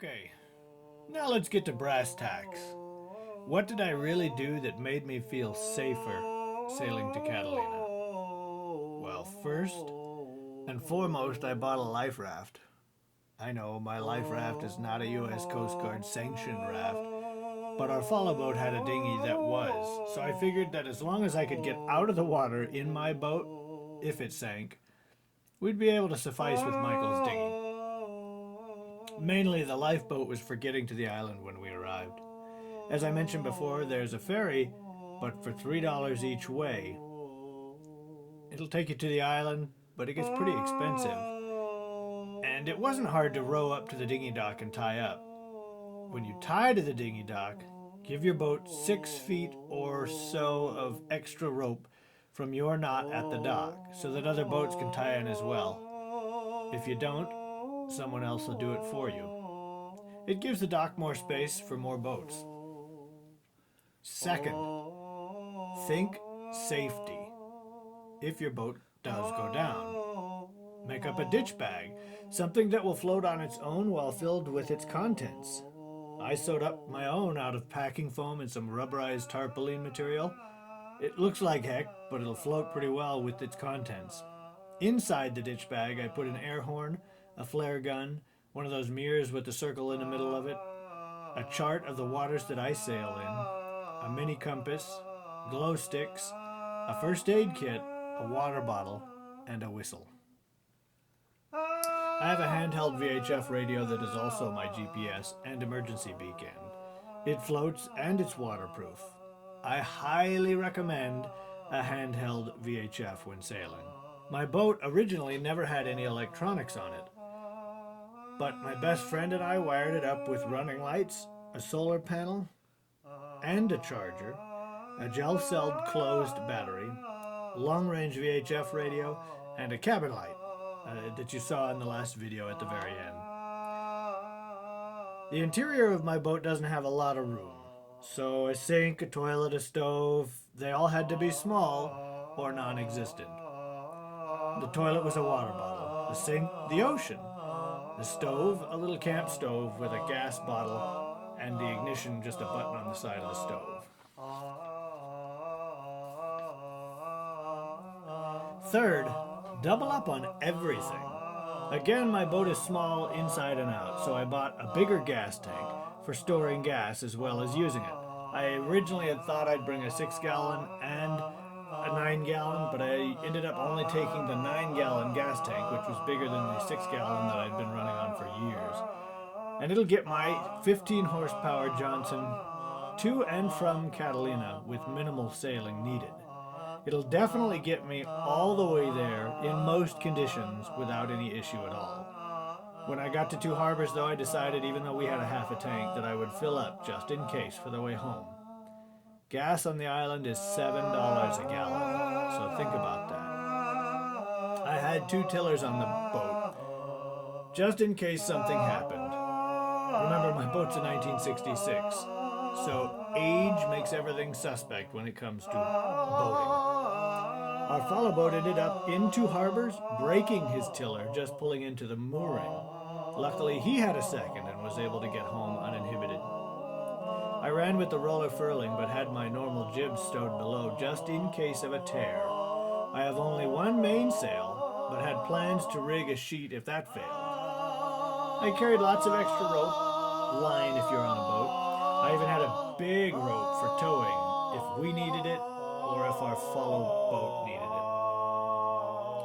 Okay, now let's get to brass tacks. What did I really do that made me feel safer sailing to Catalina? Well, first and foremost, I bought a life raft. I know my life raft is not a U.S. Coast Guard sanctioned raft, but our follow boat had a dinghy that was, so I figured that as long as I could get out of the water in my boat, if it sank, we'd be able to suffice with Michael's dinghy. Mainly the lifeboat was for getting to the island when we arrived. As I mentioned before, there's a ferry, but for $3 each way. It'll take you to the island, but it gets pretty expensive. And it wasn't hard to row up to the dinghy dock and tie up. When you tie to the dinghy dock, give your boat 6 feet or so of extra rope from your knot at the dock so that other boats can tie in as well. If you don't, someone else will do it for you. It gives the dock more space for more boats. Second, think safety. If your boat does go down, make up a ditch bag, something that will float on its own while filled with its contents. I sewed up my own out of packing foam and some rubberized tarpaulin material. It looks like heck, but it'll float pretty well with its contents. Inside the ditch bag, I put an air horn, a flare gun, one of those mirrors with the circle in the middle of it, a chart of the waters that I sail in, a mini compass, glow sticks, a first aid kit, a water bottle, and a whistle. I have a handheld VHF radio that is also my GPS and emergency beacon. It floats and it's waterproof. I highly recommend a handheld VHF when sailing. My boat originally never had any electronics on it, but my best friend and I wired it up with running lights, a solar panel, and a charger, a gel-celled closed battery, long-range VHF radio, and a cabin light that you saw in the last video at the very end. The interior of my boat doesn't have a lot of room, so a sink, a toilet, a stove, they all had to be small or non-existent. The toilet was a water bottle, the sink, the ocean, the stove, a little camp stove with a gas bottle, and the ignition just a button on the side of the stove. Third, double up on everything. Again, my boat is small inside and out, so I bought a bigger gas tank for storing gas as well as using it. I originally had thought I'd bring a 6-gallon and a 9-gallon, but I ended up only taking the 9-gallon gas tank, which was bigger than the 6-gallon that I'd been running on for years. And it'll get my 15 horsepower Johnson to and from Catalina with minimal sailing needed. It'll definitely get me all the way there in most conditions without any issue at all. When I got to Two Harbors, though, I decided, even though we had a half a tank, that I would fill up just in case for the way home. Gas on the island is $7 a gallon, so think about that. I had 2 tillers on the boat, just in case something happened. Remember, my boat's a 1966, so age makes everything suspect when it comes to boating. Our follow boat ended up in Two Harbors, breaking his tiller just pulling into the mooring. Luckily, he had a second and was able to get home uninhibited. I ran with the roller furling, but had my normal jib stowed below just in case of a tear. I have only one mainsail, but had plans to rig a sheet if that failed. I carried lots of extra rope, line if you're on a boat. I even had a big rope for towing if we needed it or if our follow boat needed it.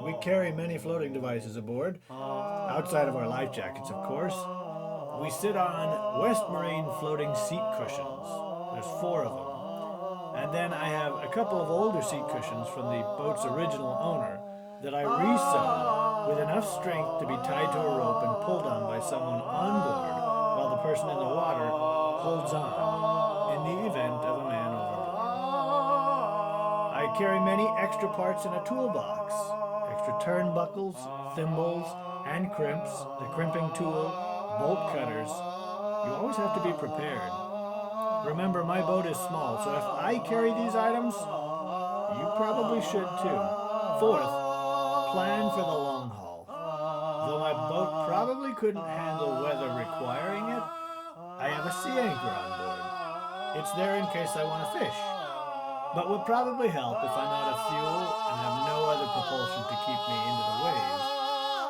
We carry many floating devices aboard, outside of our life jackets, of course. We sit on West Marine floating seat cushions. There's 4 of them. And then I have a couple of older seat cushions from the boat's original owner that I resewed with enough strength to be tied to a rope and pulled on by someone on board while the person in the water holds on in the event of a man overboard. I carry many extra parts in a toolbox. Extra turnbuckles, thimbles, hand crimps, the crimping tool, bolt cutters. You always have to be prepared. Remember, my boat is small, so if I carry these items, you probably should too. Fourth, plan for the long haul. Though my boat probably couldn't handle weather requiring it, have a sea anchor on board. It's there in case I want to fish, but would probably help if I'm out of fuel and have no other propulsion to keep me into the waves,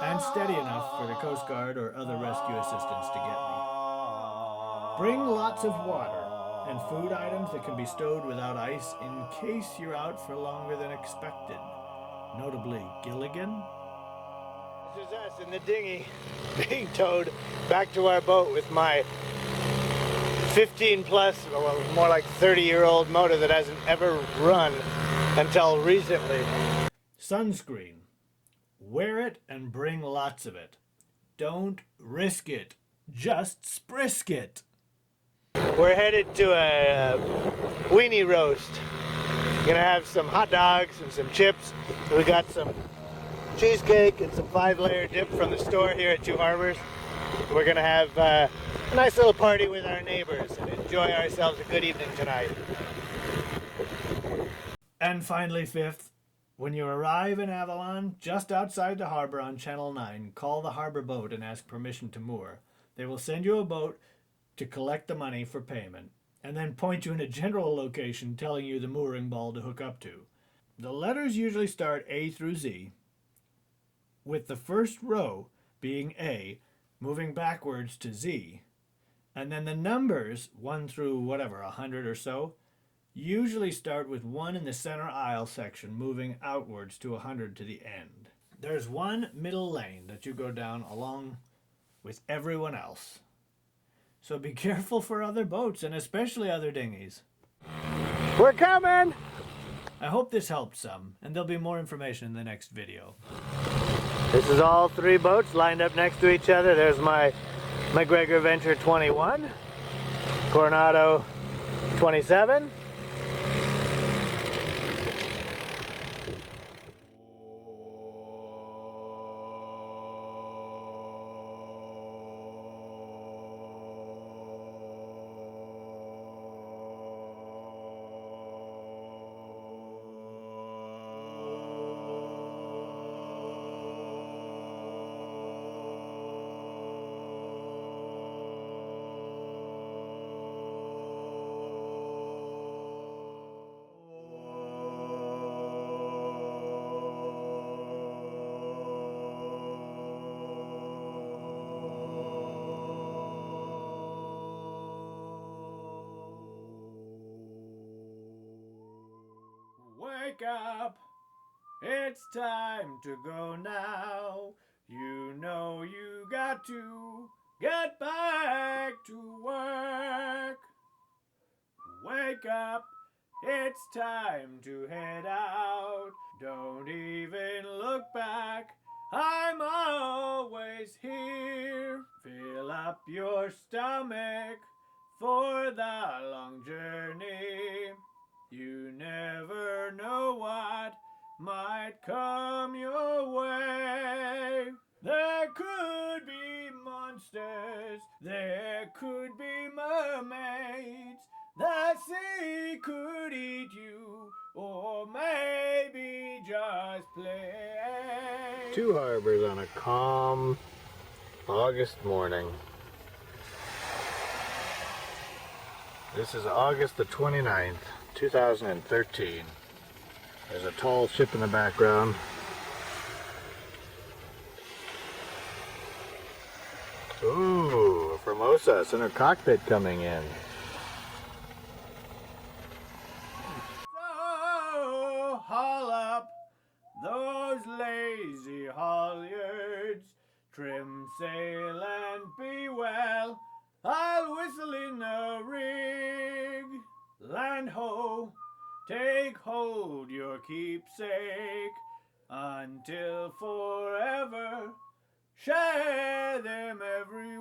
and steady enough for the Coast Guard or other rescue assistance to get me. Bring lots of water and food items that can be stowed without ice in case you're out for longer than expected, notably Gilligan. This is us in the dinghy being towed back to our boat with my 15 plus, well, more like 30-year-old motor that hasn't ever run until recently. Sunscreen. Wear it and bring lots of it. Don't risk it. Just sprisk it. We're headed to a weenie roast. Gonna have some hot dogs and some chips. We got some cheesecake and some 5-layer dip from the store here at Two Harbors. We're gonna have a nice little party with our neighbors and enjoy ourselves a good evening tonight. And finally, fifth, when you arrive in Avalon, just outside the harbor on Channel 9, call the harbor boat and ask permission to moor. They will send you a boat to collect the money for payment, and then point you in a general location telling you the mooring ball to hook up to. The letters usually start A through Z, with the first row being A, moving backwards to Z, and then the numbers, 1 through whatever, 100 or so, usually start with 1 in the center aisle section, moving outwards to 100 to the end. There's one middle lane that you go down along with everyone else. So be careful for other boats, and especially other dinghies. We're coming! I hope this helped some, and there'll be more information in the next video. This is all 3 boats lined up next to each other. There's my MacGregor Venture 21, Coronado 27, Wake up! It's time to go now. You know you got to get back to work. Wake up! It's time to head out. Don't even look back. I'm always here. Fill up your stomach for the long journey. You never know what might come your way. There could be monsters, there could be mermaids. The sea could eat you, or maybe just play. Two Harbors on a calm August morning. This is August the 29th, 2013. There's a tall ship in the background. Ooh, a Formosa center cockpit coming in. So haul up those lazy halyards, trim sail and be well. I'll whistle in the rig. Land ho, take hold your keepsake, until forever. Share them everywhere.